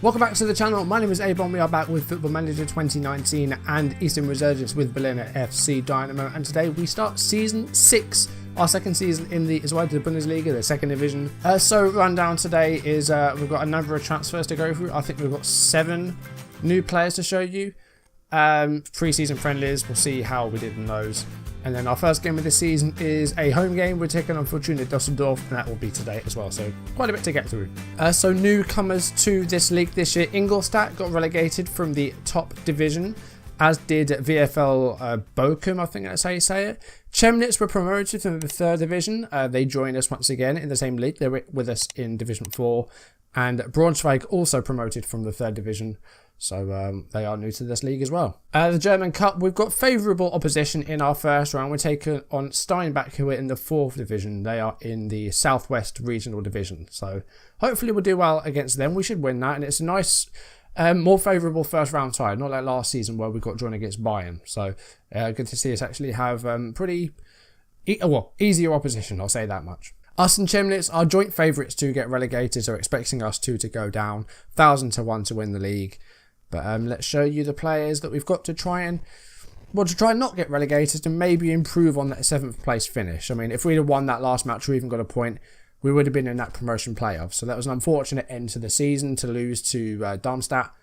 Welcome back to the channel. My name is A-Bomb. We are back with Football Manager 2019 and Eastern Resurgence with Berliner FC Dynamo, and today we start Season 6, our second season in the Zweite Bundesliga, the second division. So rundown today is we've got a number of transfers to go through. I think we've got 7 new players to show you. Pre-season friendlies, we'll see how we did in those. And then our first game of the season is a home game. We're taking on Fortuna Dusseldorf, and that will be today as well. So quite a bit to get through. So newcomers to this league this year: Ingolstadt got relegated from the top division, as did VfL Bochum, I think that's how you say it. Chemnitz were promoted from the third division. They joined us once again in the same league. They were with us in Division 4. And Braunschweig also promoted from the third division. So they are new to this league as well. The German Cup, we've got favourable opposition in our first round. We're taking on Steinbach, who are in the 4th division. They are in the Southwest Regional Division. So hopefully we'll do well against them. We should win that. And it's a nice, more favourable first round tie. Not like last season where we got drawn against Bayern. So good to see us actually have pretty easier opposition. I'll say that much. Us and Chemnitz are joint favourites to get relegated. So expecting us to go down 1,000 to 1 to win the league. But let's show you the players that we've got to try and not get relegated and maybe improve on that 7th place finish. I mean, if we'd have won that last match or even got a point, we would have been in that promotion playoff. So that was an unfortunate end to the season to lose to Darmstadt.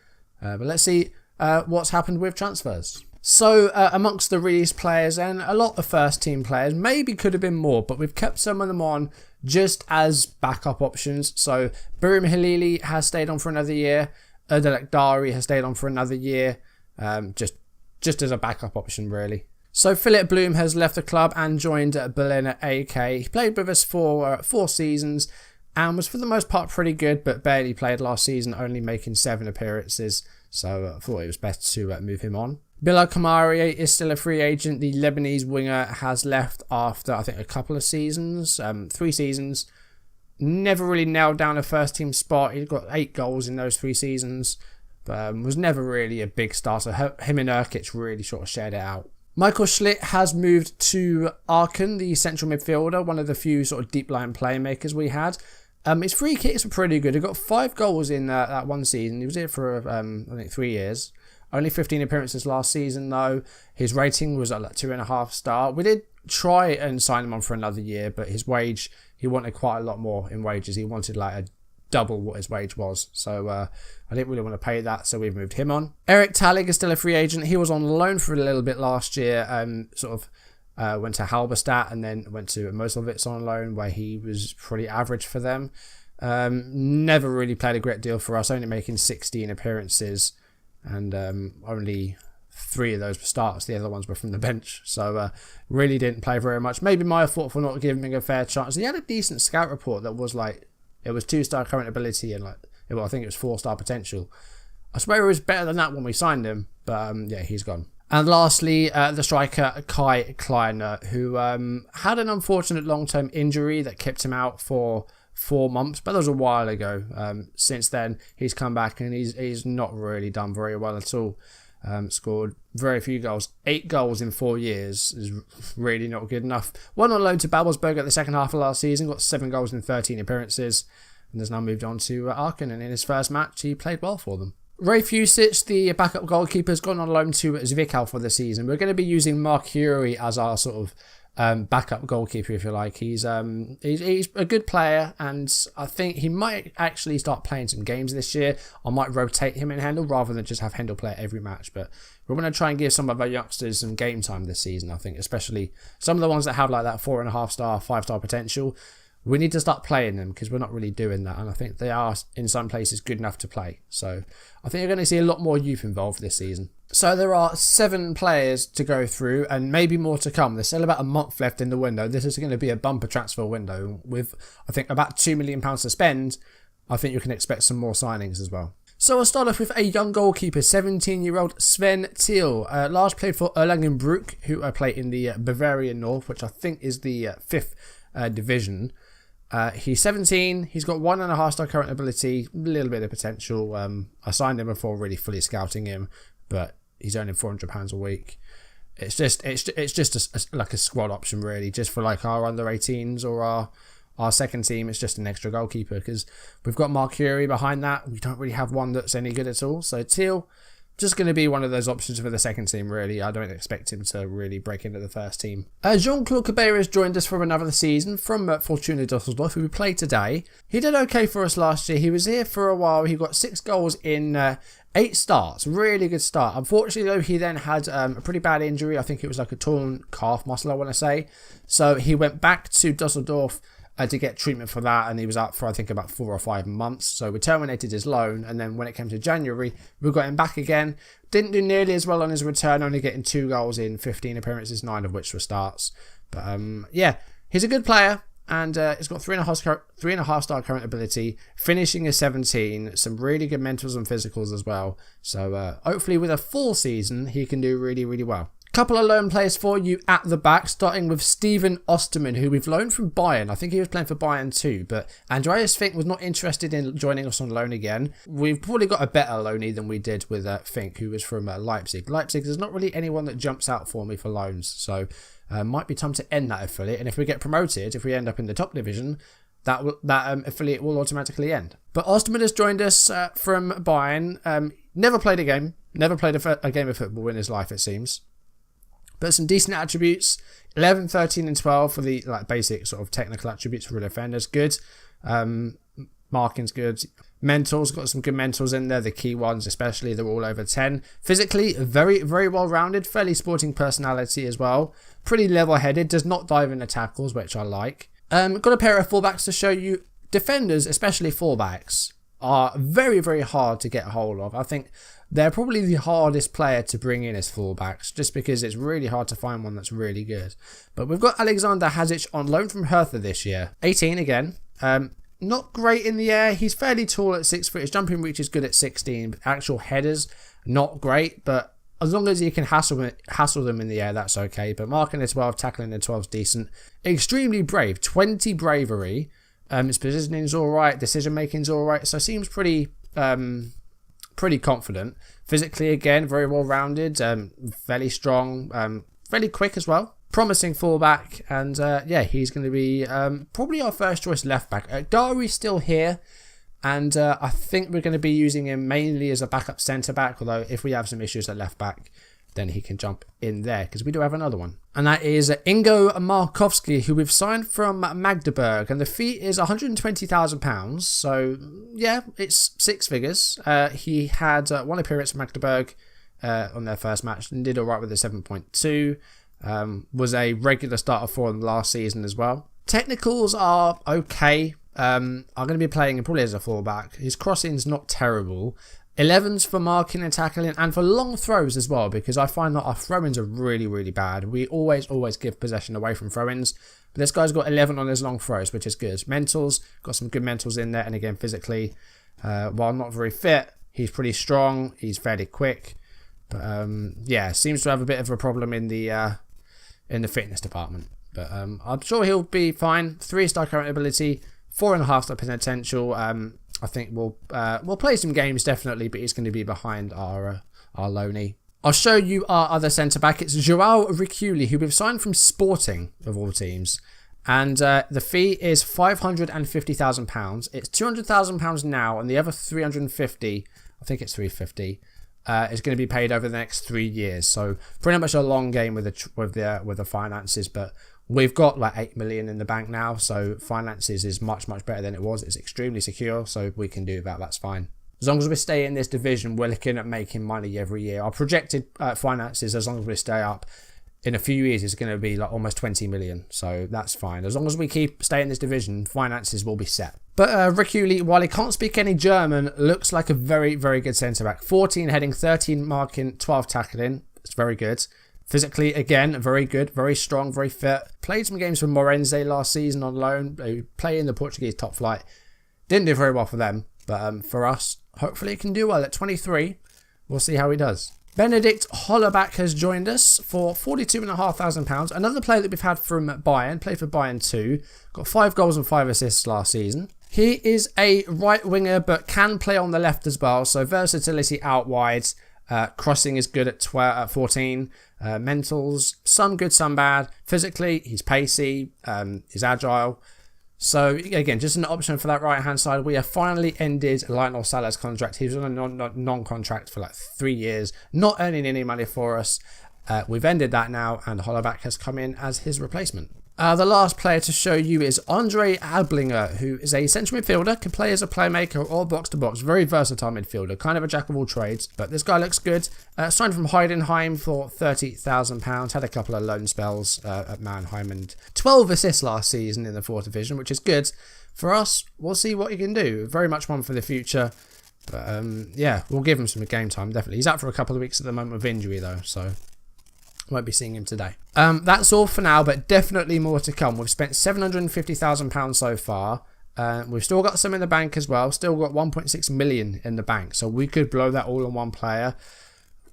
But let's see what's happened with transfers. So amongst the released players, and a lot of first team players, maybe could have been more, but we've kept some of them on just as backup options. So Birim Halili has stayed on for another year. Erdalek Dari has stayed on for another year, just as a backup option, really. So Philip Bloom has left the club and joined Berliner AK. He played with us for 4 seasons and was for the most part pretty good, but barely played last season, only making 7 appearances. So I thought it was best to move him on. Bilal Kamari is still a free agent. The Lebanese winger has left after, I think, a couple of seasons, 3 seasons. Never really nailed down a first team spot. He got 8 goals in those 3 seasons, but was never really a big star. So him and Urkic really sort of shared it out. Michael Schlitt has moved to Aachen, the central midfielder, one of the few sort of deep line playmakers we had. His free kicks were pretty good. He got 5 goals in that one season. He was here for I think 3 years. Only 15 appearances last season though. His rating was at like 2.5 star. We did try and sign him on for another year, but his wage, he wanted quite a lot more in wages. He wanted like a double what his wage was. So I didn't really want to pay that, so we've moved him on. Eric Tallig is still a free agent. He was on loan for a little bit last year. Went to Halberstadt and then went to Moselsvitz on loan, where he was pretty average for them. Never really played a great deal for us, only making 16 appearances. And only 3 of those were starts. The other ones were from the bench. So really didn't play very much. Maybe my fault for not giving him a fair chance. He had a decent scout report that was like, it was 2-star current ability and I think it was 4-star potential. I swear it was better than that when we signed him. But yeah, he's gone. And lastly, the striker Kai Kleiner, who had an unfortunate long-term injury that kept him out for 4 months, but that was a while ago. Since then, he's come back and he's not really done very well at all. Scored very few goals. 8 goals in 4 years is really not good enough. Went on loan to Babelsberg at the second half of last season, got 7 goals in 13 appearances, and has now moved on to Aachen, and in his first match, he played well for them. Ray Fusic, the backup goalkeeper, has gone on loan to Zwickau for the season. We're going to be using Mark Huri as our sort of backup goalkeeper, if you like. He's a good player, and I think he might actually start playing some games this year. I might rotate him in Hendel rather than just have Hendel play every match, but we're going to try and give some of our youngsters some game time this season, I think, especially some of the ones that have like that 4.5 star, 5-star potential. We need to start playing them because we're not really doing that, and I think they are in some places good enough to play. So I think you're going to see a lot more youth involved this season. So there are 7 players to go through and maybe more to come. There's still about a month left in the window. This is going to be a bumper transfer window with, I think, about £2 million to spend. I think you can expect some more signings as well. So I'll start off with a young goalkeeper, 17-year-old Sven Thiel. Last played for Erlangen-Bruck, who play in the Bavarian North, which I think is the 5th division. He's 17, he's got 1.5-star current ability, a little bit of potential. I signed him before really fully scouting him, but he's earning £400 a week. It's just like a squad option really, just for like our under 18s or our second team is just an extra goalkeeper, because we've got Mark Curie behind that. We don't really have one that's any good at all. So Teal, just going to be one of those options for the second team, really. I don't expect him to really break into the first team. Jean-Claude Cabera has joined us for another season from Fortuna Dusseldorf, who we played today. He did okay for us last year. He was here for a while. He got 6 goals in 8 starts. Really good start. Unfortunately, though, he then had a pretty bad injury. I think it was like a torn calf muscle, I want to say. So he went back to Dusseldorf to get treatment for that, and he was out for I think about 4 or 5 months. So we terminated his loan, and then when it came to January, we got him back again. Didn't do nearly as well on his return, only getting 2 goals in 15 appearances, 9 of which were starts. But yeah, he's a good player, and he's got 3.5 star current ability, finishing as 17, some really good mentals and physicals as well. So hopefully with a full season, he can do really, really well. Couple of loan players for you at the back, starting with Steven Osterman, who we've loaned from Bayern. I think he was playing for Bayern too, but Andreas Fink was not interested in joining us on loan again. We've probably got a better loanee than we did with Fink, who was from Leipzig. Leipzig, there's not really anyone that jumps out for me for loans, so might be time to end that affiliate. And if we get promoted, if we end up in the top division, that affiliate will automatically end. But Osterman has joined us from Bayern. Never played a game, never played a game of football in his life, it seems. But some decent attributes, 11, 13 and 12 for the basic sort of technical attributes for a defenders. Good. Marking's good. Mentals, got some good mentals in there. The key ones especially, they're all over 10. Physically, very, very well rounded. Fairly sporting personality as well. Pretty level headed. Does not dive into tackles, which I like. Got a pair of fullbacks to show you. Defenders, especially fullbacks, are very, very hard to get a hold of. I think they're probably the hardest player to bring in as fullbacks, just because it's really hard to find one that's really good. But we've got Alexander Hazic on loan from Hertha this year. 18 again. Not great in the air. He's fairly tall at 6 foot. His jumping reach is good at 16. But actual headers, not great. But as long as you can hassle them in the air, that's okay. But marking the 12, tackling the 12 is decent. Extremely brave. 20 bravery. His positioning's alright. Decision making's alright. So seems pretty confident. Physically, again, very well rounded, fairly strong, fairly quick as well. Promising fullback, and yeah, he's going to be probably our first choice left back. Dari's still here, and I think we're going to be using him mainly as a backup centre back, although if we have some issues at left back, then he can jump in there, because we do have another one. And that is Ingo Markowski, who we've signed from Magdeburg, and the fee is £120,000. So, yeah, it's 6 figures. He had 1 appearance for Magdeburg on their first match, and did alright with a 7.2. Was a regular starter for them last season as well. Technicals are okay. I'm going to be playing him probably as a fullback. His crossing's not terrible. 11s for marking and tackling, and for long throws as well, because I find that our throw-ins are really, really bad. We always give possession away from throw-ins, but this guy's got 11 on his long throws, which is good. Mentals, got some good mentals in there, and again, physically, while not very fit, he's pretty strong, he's fairly quick, but yeah, seems to have a bit of a problem in the fitness department, but I'm sure he'll be fine. 3-star current ability, 4.5-star potential. I think we'll play some games definitely, but he's going to be behind our loanee. I'll show you our other centre back. It's Joao Ricciuli, who we've signed from Sporting of all teams, and the fee is £550,000. It's £200,000 now, and the other 350, I think it's 350, is going to be paid over the next 3 years. So pretty much a long game with the finances, but we've got like 8 million in the bank now, so finances is much, much better than it was. It's extremely secure, so we can do that. That's fine. As long as we stay in this division, we're looking at making money every year. Our projected finances, as long as we stay up, in a few years, is going to be like almost 20 million. So that's fine. As long as we stay in this division, finances will be set. But Ricciuli, while he can't speak any German, looks like a very, very good centre-back. 14 heading, 13 marking, 12 tackling. It's very good. Physically, again, very good, very strong, very fit. Played some games for Morense last season on loan. They play in the Portuguese top flight. Didn't do very well for them, but for us, hopefully he can do well at 23. We'll see how he does. Benedict Hollerbach has joined us for £42,500. Another player that we've had from Bayern, played for Bayern too. Got 5 goals and 5 assists last season. He is a right winger, but can play on the left as well, so versatility out wide. Crossing is good at 14. Mentals, some good, some bad. Physically, he's pacey, he's agile. So again, just an option for that right hand side. We have finally ended Lionel Salah's contract. He was on a non-contract for like 3 years, not earning any money for us. We've ended that now, and Hollerback has come in as his replacement. The last player to show you is Andre Ablinger, who is a central midfielder, can play as a playmaker or box-to-box. Very versatile midfielder, kind of a jack of all trades, but this guy looks good. Signed from Heidenheim for £30,000, had a couple of loan spells at Mannheim, and 12 assists last season in the 4th division, which is good. For us, we'll see what he can do. Very much one for the future. But yeah, we'll give him some game time, definitely. He's out for a couple of weeks at the moment with injury, though, so won't be seeing him today. That's all for now, but definitely more to come. We've spent £750,000 so far. We've still got some in the bank as well. Still got 1.6 million in the bank, so we could blow that all on one player.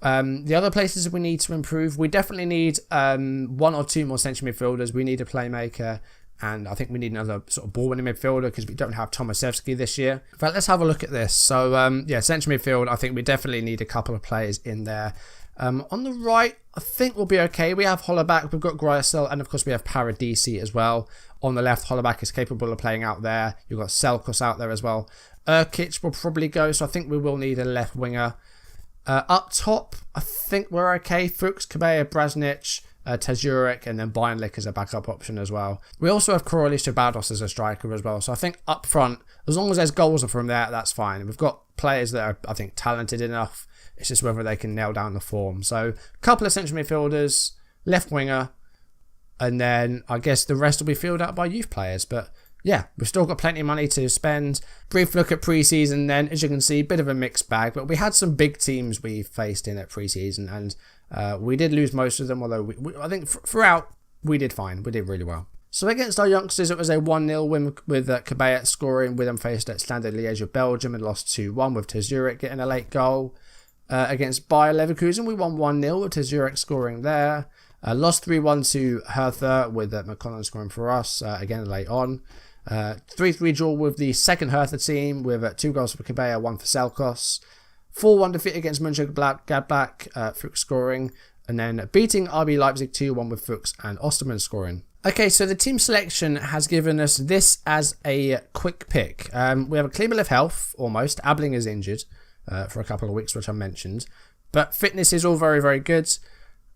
The other places we need to improve, we definitely need 1 or 2 more central midfielders. We need a playmaker, and I think we need another sort of ball-winning midfielder because we don't have Tomasevsky this year. But let's have a look at this. So yeah, central midfield, I think we definitely need a couple of players in there. On the right, I think we'll be okay. We have Hollerback, we've got Greisel, and of course we have Paradisi as well. On the left, Hollerback is capable of playing out there. You've got Selkos out there as well. Urkic will probably go, so I think we will need a left winger. Up top, I think we're okay. Fuchs, Kabea, Brasnic, Tazurek, and then Beinlich as a backup option as well. We also have Korolis Chabados as a striker as well. So I think up front, as long as there's goals from there, that's fine. We've got players that are, I think, talented enough. It's just whether they can nail down the form. So a couple of central midfielders, left winger, and then I guess the rest will be filled out by youth players. But yeah, we've still got plenty of money to spend. Brief look at pre-season then. As you can see, bit of a mixed bag. But we had some big teams we faced in at pre-season, and we did lose most of them, although I think throughout we did fine. We did really well. So against our youngsters, it was a 1-0 win with Kabea scoring. With them faced at Standard Liège of Belgium and lost 2-1 with Tazurek getting a late goal. Against Bayer Leverkusen, we won 1-0 with Tazurek scoring there. Lost 3-1 to Hertha with McConnell scoring for us, again late on. 3-3 draw with the second Hertha team with 2 goals for Kabea, 1 for Selkos. 4-1 defeat against Mönchengladbach, Fuchs scoring. And then beating RB Leipzig 2-1 with Fuchs and Ostermann scoring. Okay, so the team selection has given us this as a quick pick. We have a clean bill of health, almost. Abling is injured for a couple of weeks, which I mentioned. But fitness is all very, very good.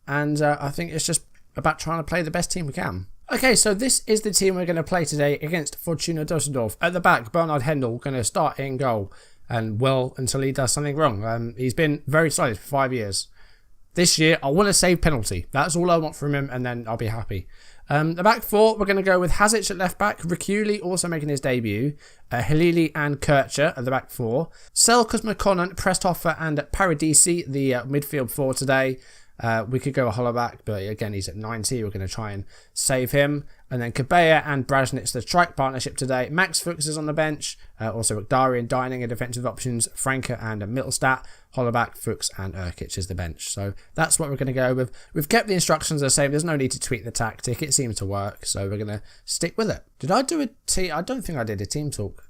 And I think it's just about trying to play the best team we can. Okay, so this is the team we're going to play today against Fortuna Dusseldorf. At the back, Bernhard Händel going to start in goal. And well, until he does something wrong. He's been very solid for 5 years. This year, I want to save penalty. That's all I want from him, and then I'll be happy. The back 4, we're going to go with Hazic at left back, Rikuli also making his debut, Halili and Kircher at the back 4, Selkos, McConnell, Presthofer and Paradisi, the midfield 4 today. We could go a Hollerback, but again, he's at 90. We're going to try and save him. And then Kabea and Brasnic, the strike partnership today. Max Fuchs is on the bench. Also, Dari Dining are defensive options. Franke and Mittelstadt. Hollerback, Fuchs and Urkic is the bench. So that's what we're going to go with. We've kept the instructions the same. There's no need to tweak the tactic. It seems to work. So we're going to stick with it. Did I do a team? I don't think I did a team talk.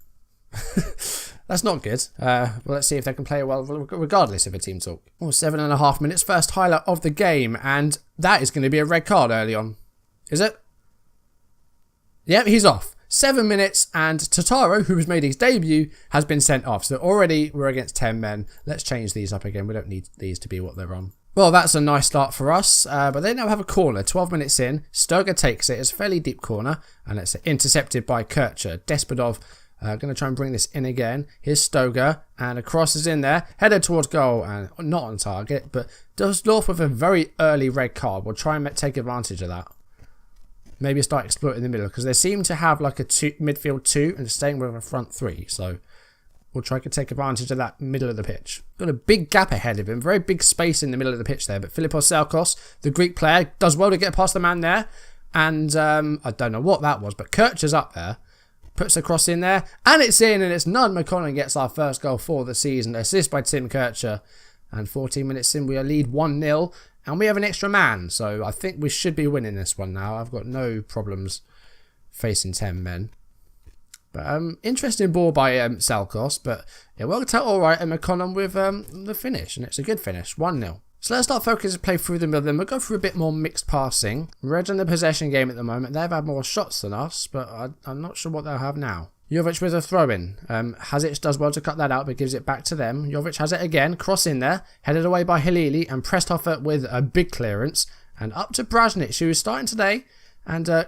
That's not good. Well, let's see if they can play well regardless of a team talk. 7.5 minutes. First highlight of the game. And that is going to be a red card early on. Is it? Yep, he's off. 7 minutes and Totaro, who has made his debut, has been sent off. So already we're against 10 men. Let's change these up again. We don't need these to be what they're on. Well, that's a nice start for us. But they now have a corner. 12 minutes in. Stoger takes it. It's a fairly deep corner. And it's intercepted by Kircher. Despodov going to try and bring this in again. Here's Stoger. And a cross is in there. Headed towards goal. And not on target. But Dusseldorf with a very early red card. We'll try and take advantage of that. Maybe start exploiting the middle, because they seem to have like a midfield 2 and staying with a front 3. So we'll try to take advantage of that middle of the pitch. Got a big gap ahead of him, very big space in the middle of the pitch there. But Philippos Selkos, the Greek player, does well to get past the man there. And I don't know what that was, but Kircher's up there. Puts the cross in there, and it's in, and it's Nud McConnell gets our first goal for the season. Assist by Tim Kircher. And 14 minutes in, we lead 1-0. And we have an extra man, so I think we should be winning this one now. I've got no problems facing 10 men. But interesting ball by Selkos, but it worked out all right. And McConnell with the finish, and it's a good finish, 1-0. So let's start focusing play through the middle, then we'll go through a bit more mixed passing. Red in the possession game at the moment. They've had more shots than us, but I'm not sure what they'll have now. Jovic with a throw-in. Hazic does well to cut that out, but gives it back to them. Jovic has it again, cross in there, headed away by Halili, and Presthofer with a big clearance. And up to Brasnic, who is starting today, and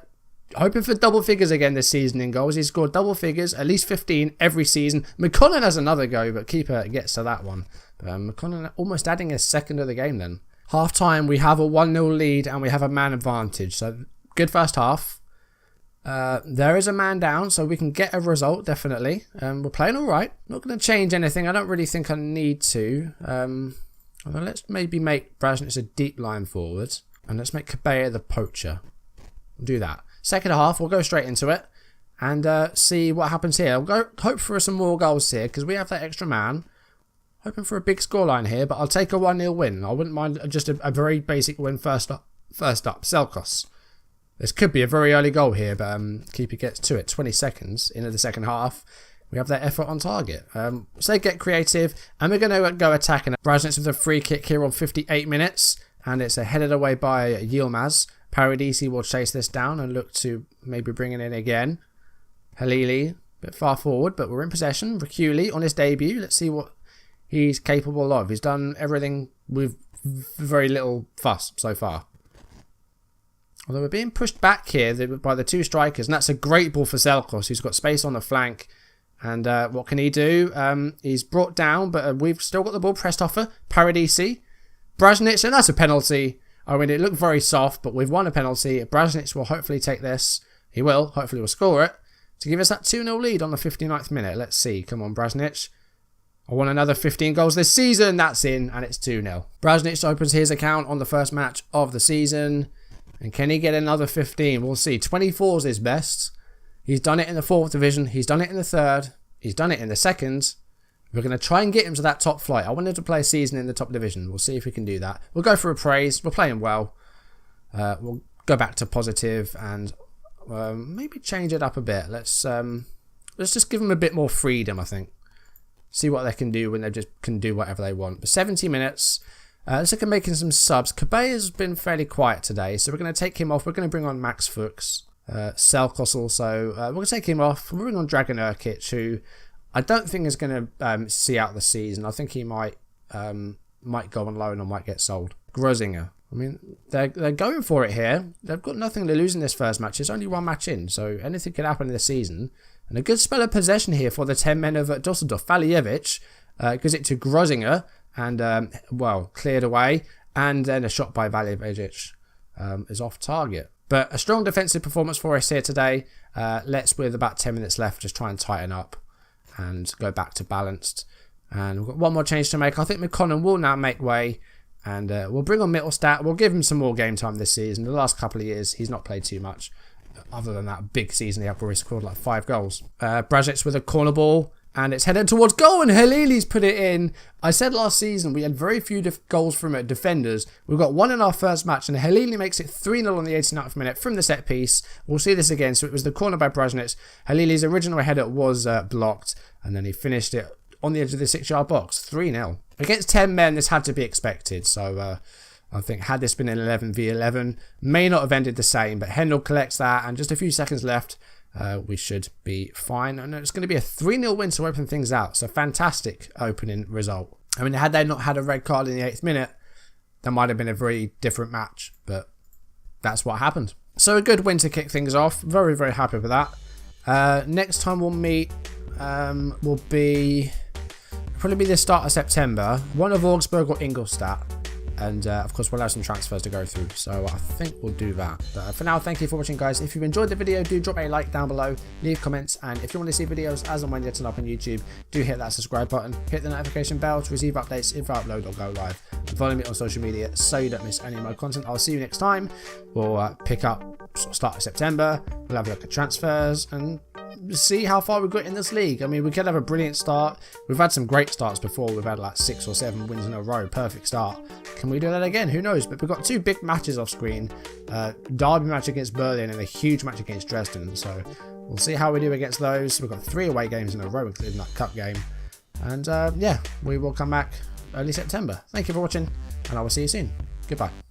hoping for double figures again this season in goals. He's scored double figures, at least 15 every season. McConnell has another go, but keeper gets to that one. McConnell almost adding a second of the game then. Half time, we have a 1-0 lead and we have a man advantage. So good first half. There is a man down, so we can get a result, definitely. We're playing all right. Not going to change anything. I don't really think I need to. Let's maybe make Brasnic a deep line forward. And let's make Cabella the poacher. We'll do that. Second half, we'll go straight into it. And see what happens here. We'll go hope for some more goals here, because we have that extra man. Hoping for a big scoreline here, but I'll take a 1-0 win. I wouldn't mind just a very basic win first up. Selkos. This could be a very early goal here, but keeper gets to it. 20 seconds into the second half. We have that effort on target. So they get creative, and we're going to go attacking. Brasnic with a free kick here on 58 minutes, and it's headed away by Yilmaz. Paradisi will chase this down and look to maybe bring it in again. Halili, a bit far forward, but we're in possession. Riccioli on his debut. Let's see what he's capable of. He's done everything with very little fuss so far. Although we're being pushed back here by the two strikers, and that's a great ball for Selkos, who's got space on the flank. And what can he do? He's brought down, but we've still got the ball. Presthofer, Paradisi, Brasnic, and that's a penalty. I mean, it looked very soft, but we've won a penalty. Brasnic will hopefully take this. He will. Hopefully we'll score it to give us that 2-0 lead on the 59th minute. Let's see. Come on, Brasnic. I want another 15 goals this season. That's in, and it's 2-0. Brasnic opens his account on the first match of the season. And can he get another 15? We'll see. 24 is his best. He's done it in the 4th division. He's done it in the 3rd. He's done it in the 2nd. We're going to try and get him to that top flight. I wanted to play a season in the top division. We'll see if we can do that. We'll go for a praise. We're playing well. We'll go back to positive and maybe change it up a bit. Let's just give them a bit more freedom, I think. See what they can do when they just can do whatever they want. But 70 minutes. Let's look at making some subs. Cabella's been fairly quiet today, so we're going to take him off. We're going to bring on Max Fuchs. Selkos also. We're going to take him off. We're bringing on Dragan Urkic, who I don't think is going to see out the season. I think he might go on loan or might get sold. Grozinger. I mean, they're going for it here. They've got nothing to lose in this first match. It's only one match in, so anything could happen this season. And a good spell of possession here for the 10 men of Dusseldorf. Valjevic gives it to Grozinger and, cleared away. And then a shot by Valjevic is off target. But a strong defensive performance for us here today. Let's, with about 10 minutes left, just try and tighten up and go back to balanced. And we've got one more change to make. I think McConnell will now make way. And we'll bring on Mittelstadt. We'll give him some more game time this season. The last couple of years, he's not played too much. Other than that big season he had where he scored like 5 goals. Brasnic with a corner ball. And it's headed towards goal, and Halili's put it in. I said last season we had very few goals from defenders. We've got one in our first match, and Halili makes it 3-0 on the 89th minute from the set piece. We'll see this again. So it was the corner by Brasnic. Halili's original header was blocked, and then he finished it on the edge of the 6-yard box. 3-0. Against 10 men, this had to be expected. So I think had this been an 11v11, may not have ended the same, but Hendel collects that, and just a few seconds left. We should be fine. And it's going to be a 3-0 win to open things out. So fantastic opening result. I mean, had they not had a red card in the 8th minute, that might have been a very different match. But that's what happened. So a good win to kick things off. Very, very happy with that. Next time we'll meet will probably be the start of September. One of Augsburg or Ingolstadt. And of course we'll have some transfers to go through, so I think we'll do that. But for now, thank you for watching, guys. If you've enjoyed the video, do drop a like down below, leave comments, and if you want to see videos as and when they're turn up on YouTube, do hit that subscribe button, hit the notification bell to receive updates if I upload or go live, and follow me on social media so you don't miss any of my content. I'll see you next time. We'll pick up start of September, we'll have a look at transfers and see how far we've got in this league. I mean, we could have a brilliant start. We've had some great starts before. We've had like 6 or 7 wins in a row. Perfect start. Can we do that again? Who knows? But we've got 2 big matches off screen. Derby match against Berlin and a huge match against Dresden. So we'll see how we do against those. We've got 3 away games in a row, including that cup game. And yeah, we will come back early September. Thank you for watching, and I will see you soon. Goodbye.